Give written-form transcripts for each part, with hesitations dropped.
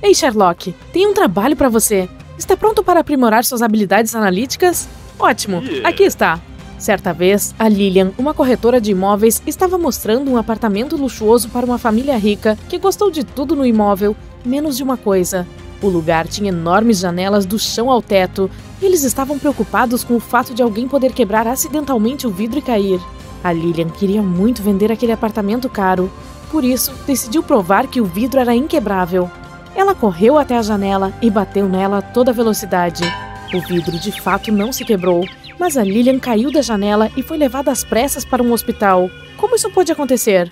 Ei, Sherlock, tem um trabalho para você. Está pronto para aprimorar suas habilidades analíticas? Ótimo, aqui está. Certa vez, a Lillian, uma corretora de imóveis, estava mostrando um apartamento luxuoso para uma família rica que gostou de tudo no imóvel, menos de uma coisa. O lugar tinha enormes janelas do chão ao teto e eles estavam preocupados com o fato de alguém poder quebrar acidentalmente o vidro e cair. A Lillian queria muito vender aquele apartamento caro, por isso decidiu provar que o vidro era inquebrável. Ela correu até a janela e bateu nela a toda velocidade. O vidro de fato não se quebrou, mas a Lillian caiu da janela e foi levada às pressas para um hospital. Como isso pode acontecer?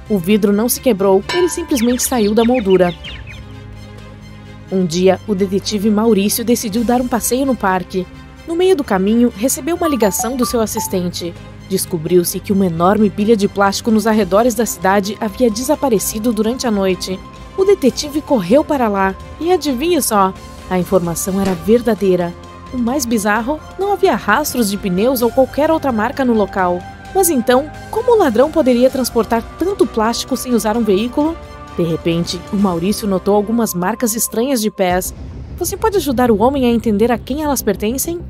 O vidro não se quebrou, ele simplesmente saiu da moldura. Um dia, o detetive Maurício decidiu dar um passeio no parque. No meio do caminho, recebeu uma ligação do seu assistente. Descobriu-se que uma enorme pilha de plástico nos arredores da cidade havia desaparecido durante a noite. O detetive correu para lá e adivinhe só, a informação era verdadeira. O mais bizarro, não havia rastros de pneus ou qualquer outra marca no local. Mas então, como o ladrão poderia transportar tanto plástico sem usar um veículo? De repente, o Maurício notou algumas marcas estranhas de pés. Você pode ajudar o homem a entender a quem elas pertencem?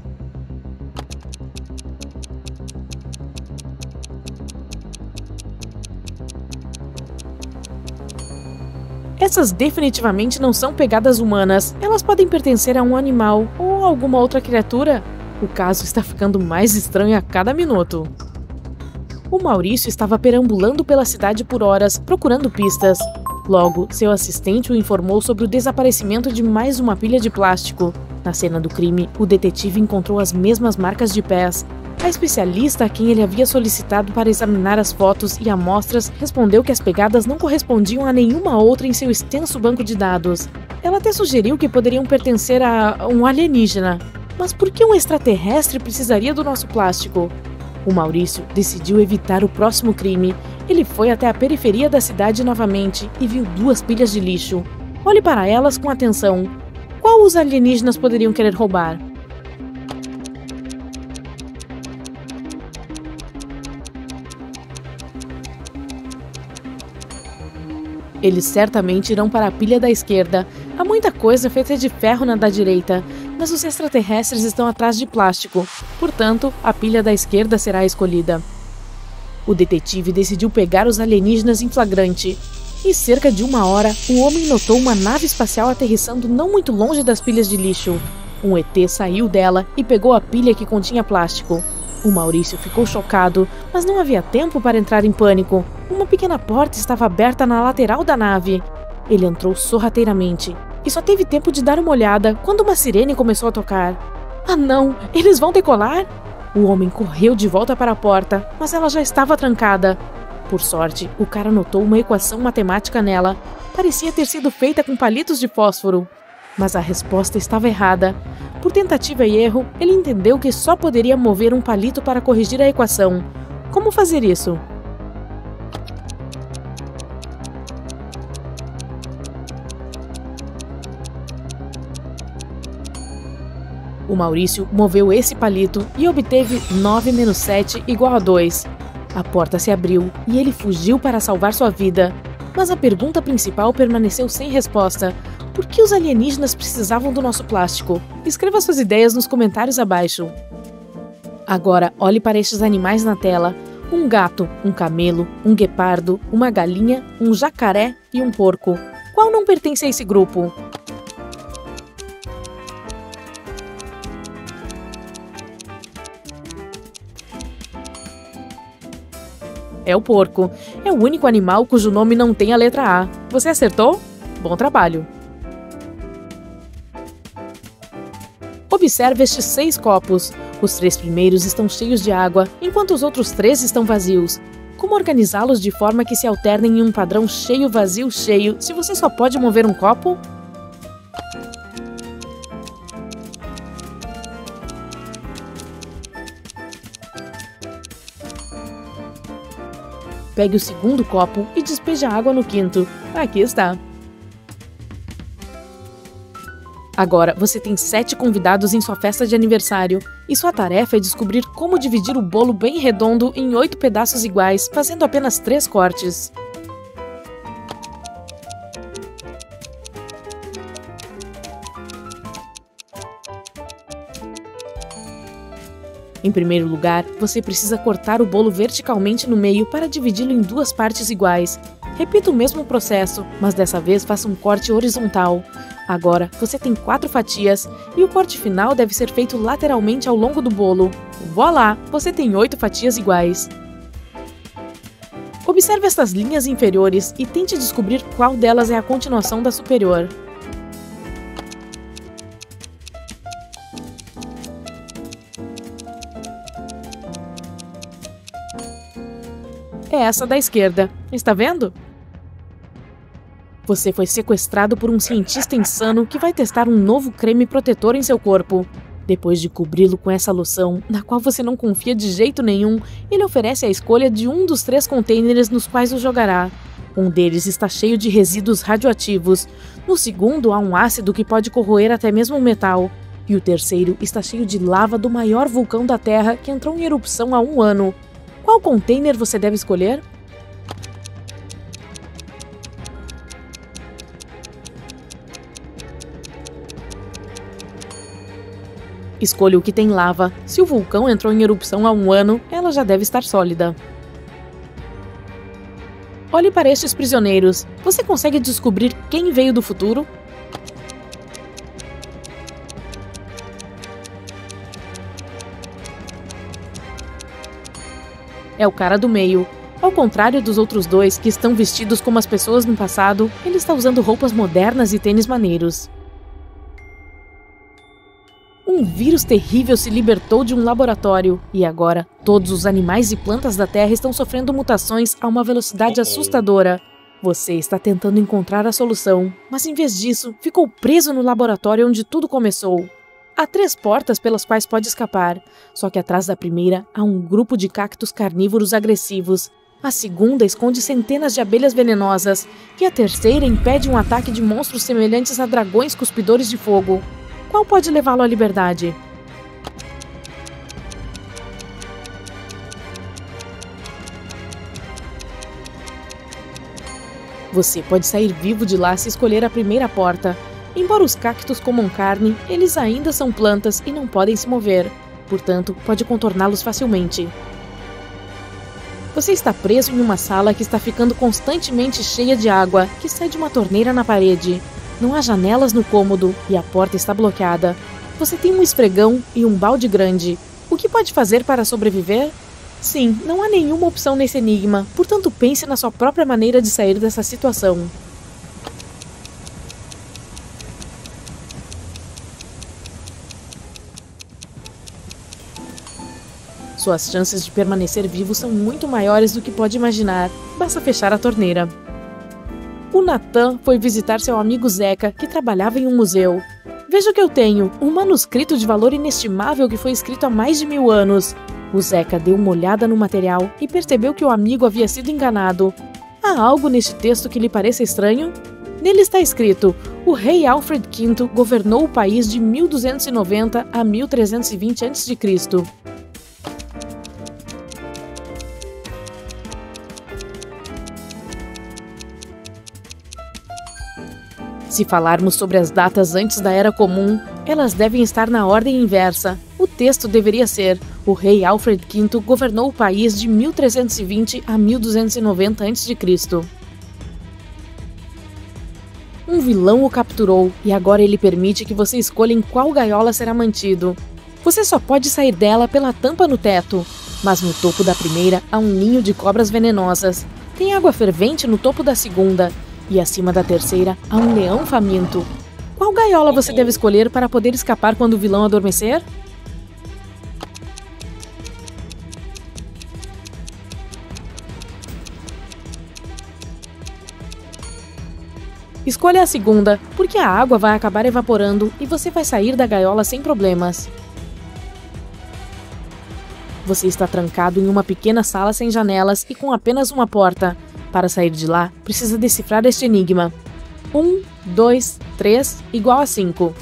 Essas definitivamente não são pegadas humanas. Elas podem pertencer a um animal ou a alguma outra criatura. O caso está ficando mais estranho a cada minuto. O Maurício estava perambulando pela cidade por horas, procurando pistas. Logo, seu assistente o informou sobre o desaparecimento de mais uma pilha de plástico. Na cena do crime, o detetive encontrou as mesmas marcas de pés. A especialista a quem ele havia solicitado para examinar as fotos e amostras respondeu que as pegadas não correspondiam a nenhuma outra em seu extenso banco de dados. Ela até sugeriu que poderiam pertencer a um alienígena. Mas por que um extraterrestre precisaria do nosso plástico? O Maurício decidiu evitar o próximo crime. Ele foi até a periferia da cidade novamente e viu duas pilhas de lixo. Olhe para elas com atenção. Qual os alienígenas poderiam querer roubar? Eles certamente irão para a pilha da esquerda. Há muita coisa feita de ferro na da direita, mas os extraterrestres estão atrás de plástico. Portanto, a pilha da esquerda será a escolhida. O detetive decidiu pegar os alienígenas em flagrante. Em cerca de uma hora, o homem notou uma nave espacial aterrissando não muito longe das pilhas de lixo. Um ET saiu dela e pegou a pilha que continha plástico. O Maurício ficou chocado, mas não havia tempo para entrar em pânico. Uma pequena porta estava aberta na lateral da nave. Ele entrou sorrateiramente e só teve tempo de dar uma olhada quando uma sirene começou a tocar. Ah não, eles vão decolar? O homem correu de volta para a porta, mas ela já estava trancada. Por sorte, o cara notou uma equação matemática nela. Parecia ter sido feita com palitos de fósforo. Mas a resposta estava errada. Por tentativa e erro, ele entendeu que só poderia mover um palito para corrigir a equação. Como fazer isso? O Maurício moveu esse palito e obteve 9 menos 7 igual a 2. A porta se abriu e ele fugiu para salvar sua vida. Mas a pergunta principal permaneceu sem resposta. Por que os alienígenas precisavam do nosso plástico? Escreva suas ideias nos comentários abaixo. Agora, olhe para estes animais na tela. Um gato, um camelo, um guepardo, uma galinha, um jacaré e um porco. Qual não pertence a esse grupo? É o porco. É o único animal cujo nome não tem a letra A. Você acertou? Bom trabalho! Observe estes 6 copos. Os 3 primeiros estão cheios de água, enquanto os outros 3 estão vazios. Como organizá-los de forma que se alternem em um padrão cheio, vazio, cheio, se você só pode mover um copo? Pegue o segundo copo e despeje a água no quinto. Aqui está. Agora, você tem 7 convidados em sua festa de aniversário, e sua tarefa é descobrir como dividir o bolo bem redondo em 8 pedaços iguais, fazendo apenas 3 cortes. Em primeiro lugar, você precisa cortar o bolo verticalmente no meio para dividi-lo em 2 partes iguais. Repita o mesmo processo, mas dessa vez faça um corte horizontal. Agora, você tem 4 fatias e o corte final deve ser feito lateralmente ao longo do bolo. Voilá! Você tem 8 fatias iguais. Observe estas linhas inferiores e tente descobrir qual delas é a continuação da superior. É essa da esquerda. Está vendo? Você foi sequestrado por um cientista insano que vai testar um novo creme protetor em seu corpo. Depois de cobri-lo com essa loção, na qual você não confia de jeito nenhum, ele oferece a escolha de um dos 3 contêineres nos quais o jogará. Um deles está cheio de resíduos radioativos. No segundo, há um ácido que pode corroer até mesmo o metal. E o terceiro está cheio de lava do maior vulcão da Terra que entrou em erupção há 1 ano. Qual container você deve escolher? Escolha o que tem lava. Se o vulcão entrou em erupção há 1 ano, ela já deve estar sólida. Olhe para estes prisioneiros. Você consegue descobrir quem veio do futuro? É o cara do meio. Ao contrário dos outros 2, que estão vestidos como as pessoas no passado, ele está usando roupas modernas e tênis maneiros. Um vírus terrível se libertou de um laboratório, e agora todos os animais e plantas da Terra estão sofrendo mutações a uma velocidade assustadora. Você está tentando encontrar a solução, mas em vez disso, ficou preso no laboratório onde tudo começou. Há 3 portas pelas quais pode escapar, só que atrás da primeira há um grupo de cactos carnívoros agressivos. A segunda esconde centenas de abelhas venenosas, e a terceira impede um ataque de monstros semelhantes a dragões cuspidores de fogo. Qual pode levá-lo à liberdade? Você pode sair vivo de lá se escolher a primeira porta. Embora os cactos comam carne, eles ainda são plantas e não podem se mover. Portanto, pode contorná-los facilmente. Você está preso em uma sala que está ficando constantemente cheia de água, que sai de uma torneira na parede. Não há janelas no cômodo e a porta está bloqueada. Você tem um esfregão e um balde grande. O que pode fazer para sobreviver? Sim, não há nenhuma opção nesse enigma, portanto pense na sua própria maneira de sair dessa situação. Suas chances de permanecer vivo são muito maiores do que pode imaginar. Basta fechar a torneira. O Nathan foi visitar seu amigo Zeca, que trabalhava em um museu. Veja o que eu tenho, um manuscrito de valor inestimável que foi escrito há mais de 1000 anos. O Zeca deu uma olhada no material e percebeu que o amigo havia sido enganado. Há algo neste texto que lhe pareça estranho? Nele está escrito: o rei Alfred V governou o país de 1290 a 1320 a.C. Se falarmos sobre as datas antes da Era Comum, elas devem estar na ordem inversa. O texto deveria ser: o rei Alfred V governou o país de 1320 a 1290 a.C. Um vilão o capturou e agora ele permite que você escolha em qual gaiola será mantido. Você só pode sair dela pela tampa no teto, mas no topo da primeira há um ninho de cobras venenosas. Tem água fervente no topo da segunda. E acima da terceira há um leão faminto. Qual gaiola você deve escolher para poder escapar quando o vilão adormecer? Escolha a segunda, porque a água vai acabar evaporando e você vai sair da gaiola sem problemas. Você está trancado em uma pequena sala sem janelas e com apenas uma porta. Para sair de lá, precisa decifrar este enigma. 1, 2, 3 igual a 5.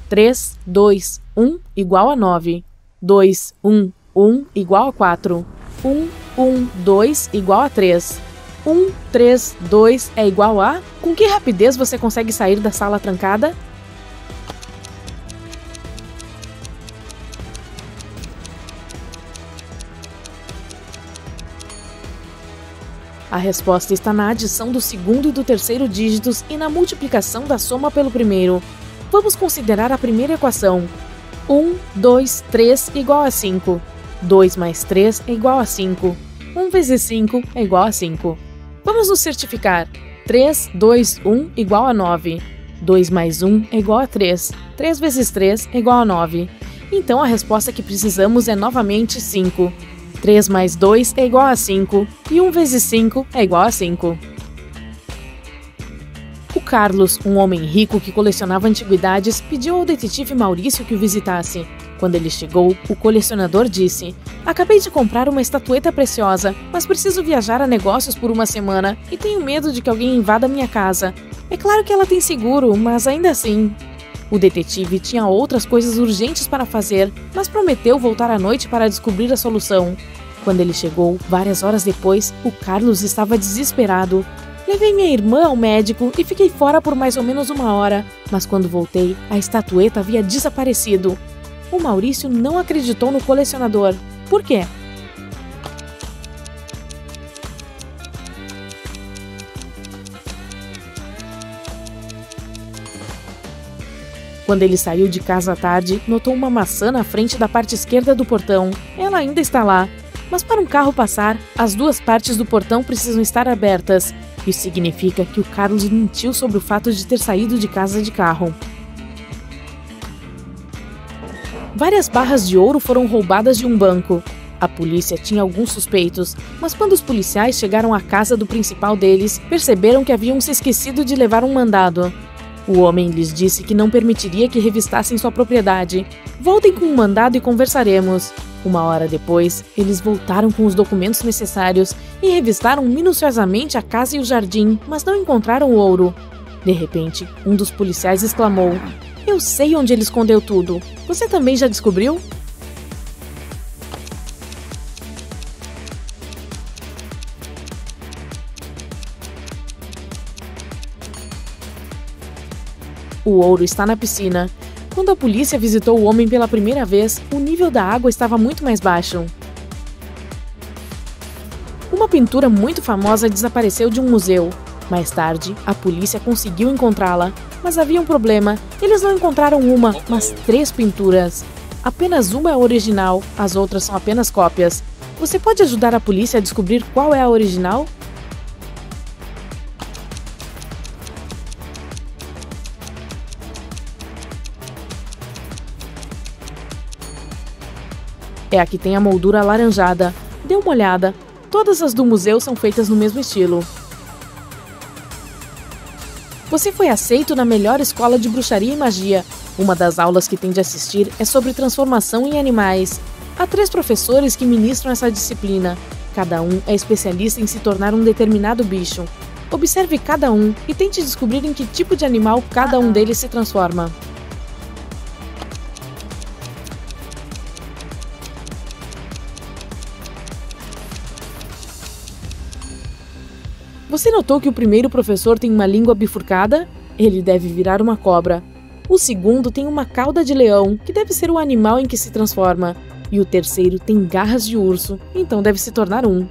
3, 2, 1 igual a 9. 2, 1, 1 igual a 4. 1, 1, 2 igual a 3. 1, 3, 2 é igual a... Com que rapidez você consegue sair da sala trancada? A resposta está na adição do segundo e do terceiro dígitos e na multiplicação da soma pelo primeiro. Vamos considerar a primeira equação. 1, 2, 3 igual a 5. 2 mais 3 é igual a 5. 1 vezes 5 é igual a 5. Vamos nos certificar. 3, 2, 1 igual a 9. 2 mais 1 é igual a 3. 3 vezes 3 é igual a 9. Então a resposta que precisamos é novamente 5. 3 mais 2 é igual a 5. E 1 vezes 5 é igual a 5. O Carlos, um homem rico que colecionava antiguidades, pediu ao detetive Maurício que o visitasse. Quando ele chegou, o colecionador disse: "Acabei de comprar uma estatueta preciosa, mas preciso viajar a negócios por uma semana e tenho medo de que alguém invada minha casa. É claro que ela tem seguro, mas ainda assim." O detetive tinha outras coisas urgentes para fazer, mas prometeu voltar à noite para descobrir a solução. Quando ele chegou, várias horas depois, o Carlos estava desesperado. "Levei minha irmã ao médico e fiquei fora por mais ou menos uma hora, mas quando voltei, a estatueta havia desaparecido." O Maurício não acreditou no colecionador. Por quê? Quando ele saiu de casa à tarde, notou uma maçã na frente da parte esquerda do portão. Ela ainda está lá. Mas para um carro passar, as duas partes do portão precisam estar abertas. Isso significa que o Carlos mentiu sobre o fato de ter saído de casa de carro. Várias barras de ouro foram roubadas de um banco. A polícia tinha alguns suspeitos, mas quando os policiais chegaram à casa do principal deles, perceberam que haviam se esquecido de levar um mandado. O homem lhes disse que não permitiria que revistassem sua propriedade. "Voltem com o mandado e conversaremos." Uma hora depois, eles voltaram com os documentos necessários e revistaram minuciosamente a casa e o jardim, mas não encontraram o ouro. De repente, um dos policiais exclamou: "Eu sei onde ele escondeu tudo. Você também já descobriu?" O ouro está na piscina. Quando a polícia visitou o homem pela primeira vez, o nível da água estava muito mais baixo. Uma pintura muito famosa desapareceu de um museu. Mais tarde, a polícia conseguiu encontrá-la, mas havia um problema. Eles não encontraram uma, mas 3 pinturas. Apenas uma é a original, as outras são apenas cópias. Você pode ajudar a polícia a descobrir qual é a original? É a que tem a moldura alaranjada. Dê uma olhada. Todas as do museu são feitas no mesmo estilo. Você foi aceito na melhor escola de bruxaria e magia. Uma das aulas que tem de assistir é sobre transformação em animais. Há 3 professores que ministram essa disciplina. Cada um é especialista em se tornar um determinado bicho. Observe cada um e tente descobrir em que tipo de animal cada um deles se transforma. Você notou que o primeiro professor tem uma língua bifurcada? Ele deve virar uma cobra. O segundo tem uma cauda de leão, que deve ser o animal em que se transforma. E o terceiro tem garras de urso, então deve se tornar um.